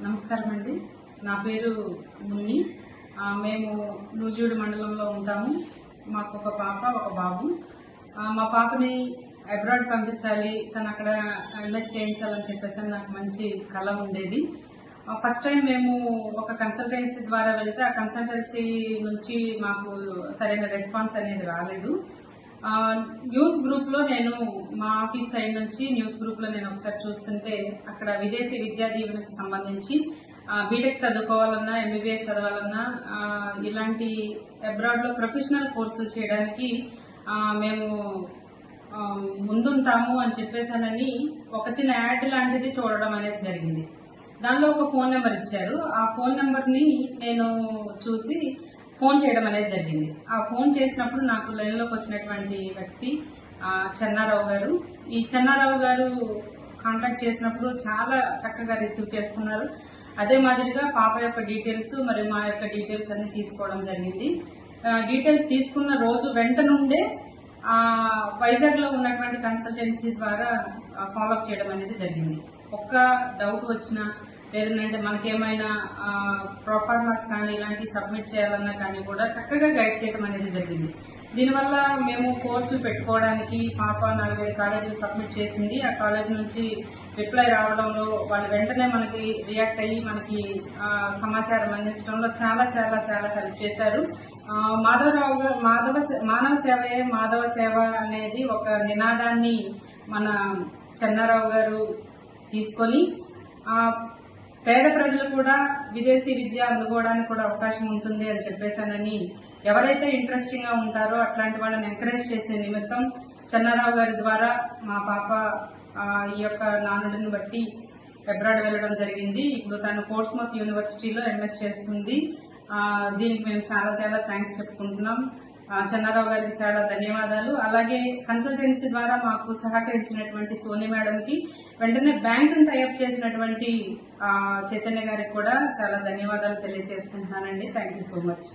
నమస్కారం అండి. నా పేరు మున్ని. మేము నూజివీడు మండలంలో ఉంటాము. మాకు ఒక పాప ఒక బాబు. మా పాపని అబ్రాడ్ పంపించాలి, తను అక్కడ ఎంఎస్ చేయించాలని చెప్పేసి నాకు మంచి కళ ఉండేది. ఫస్ట్ టైం మేము ఒక కన్సల్టెన్సీ ద్వారా వెళ్తే ఆ కన్సల్టెన్సీ నుంచి మాకు సరైన రెస్పాన్స్ అనేది రాలేదు. న్యూస్ గ్రూప్ లో నేను మా ఆఫీస్ సైడ్ నుంచి న్యూస్ గ్రూప్ లో నేను ఒకసారి చూస్తుంటే అక్కడ విదేశీ విద్యా దీవెనకు సంబంధించి బీటెక్ చదువుకోవాలన్నా, ఎంబీబీఎస్ చదవాలన్నా, ఇలాంటి అబ్రాడ్ లో ప్రొఫెషనల్ కోర్సులు చేయడానికి మేము ముందుంటాము అని చెప్పేసానని ఒక చిన్న యాడ్ లాంటిది చూడడం అనేది జరిగింది. దానిలో ఒక ఫోన్ నెంబర్ ఇచ్చారు. ఆ ఫోన్ నెంబర్ ని నేను చూసి ఫోన్ చేయడం అనేది జరిగింది. ఆ ఫోన్ చేసినప్పుడు నాకు లైన్ లోకి వచ్చినటువంటి వ్యక్తి చెన్నారావు గారు. ఈ చెన్నారావు గారు కాంటాక్ట్ చేసినప్పుడు చాలా చక్కగా రిసీవ్ చేసుకున్నారు. అదే మాదిరిగా పాప యొక్క డీటెయిల్స్ మరియు మా యొక్క డీటెయిల్స్ అన్ని తీసుకోవడం జరిగింది. డీటెయిల్స్ తీసుకున్న రోజు వెంట నుండే వైజాగ్ లో ఉన్నటువంటి కన్సల్టెన్సీ ద్వారా ఫాలోఅప్ చేయడం అనేది జరిగింది. ఒక్క డౌట్ వచ్చినా లేదంటే మనకేమైనా ప్రొఫార్మర్స్ కానీ ఇలాంటివి సబ్మిట్ చేయాలన్నా కానీ కూడా చక్కగా గైడ్ చేయడం అనేది జరిగింది. దీనివల్ల మేము కోర్సు పెట్టుకోవడానికి పాప 4-5 కాలేజీలు సబ్మిట్ చేసింది. ఆ కాలేజీ నుంచి రిప్లై రావడంలో వాళ్ళు వెంటనే మనకి రియాక్ట్ అయ్యి మనకి సమాచారం అందించడంలో చాలా చాలా చాలా హెల్ప్ చేశారు. మాధవరావు గారు మానవ సేవయే మాధవ సేవ అనేది ఒక నినాదాన్ని మన చెన్నారావు గారు తీసుకొని పేద ప్రజలు కూడా విదేశీ విద్య అందుకోవడానికి కూడా అవకాశం ఉంటుంది అని చెప్పేసానని ఎవరైతే ఇంట్రెస్టింగ్ గా ఉంటారో అట్లాంటి వాళ్ళని ఎంకరేజ్ చేసే నిమిత్తం చెన్నారావు గారి ద్వారా మా పాప ఈ యొక్క నానుడిని బట్టి అబ్రాడ్ వెళ్ళడం జరిగింది. ఇప్పుడు తను పోర్ట్స్మౌత్ యూనివర్సిటీలో ఎంఎస్ చేస్తుంది. దీనికి మేము చాలా చాలా థ్యాంక్స్ చెప్పుకుంటున్నాం. చెన్నారావు గారికి చాలా ధన్యవాదాలు. అలాగే కన్సల్టెన్సీ ద్వారా మాకు సహకరించినటువంటి సోని మేడంకి, వెంటనే బ్యాంకును టైఅప్ చేసినటువంటి చైతన్య గారికి కూడా చాలా ధన్యవాదాలు తెలియజేసుకుంటున్నానండి. Thank you so much.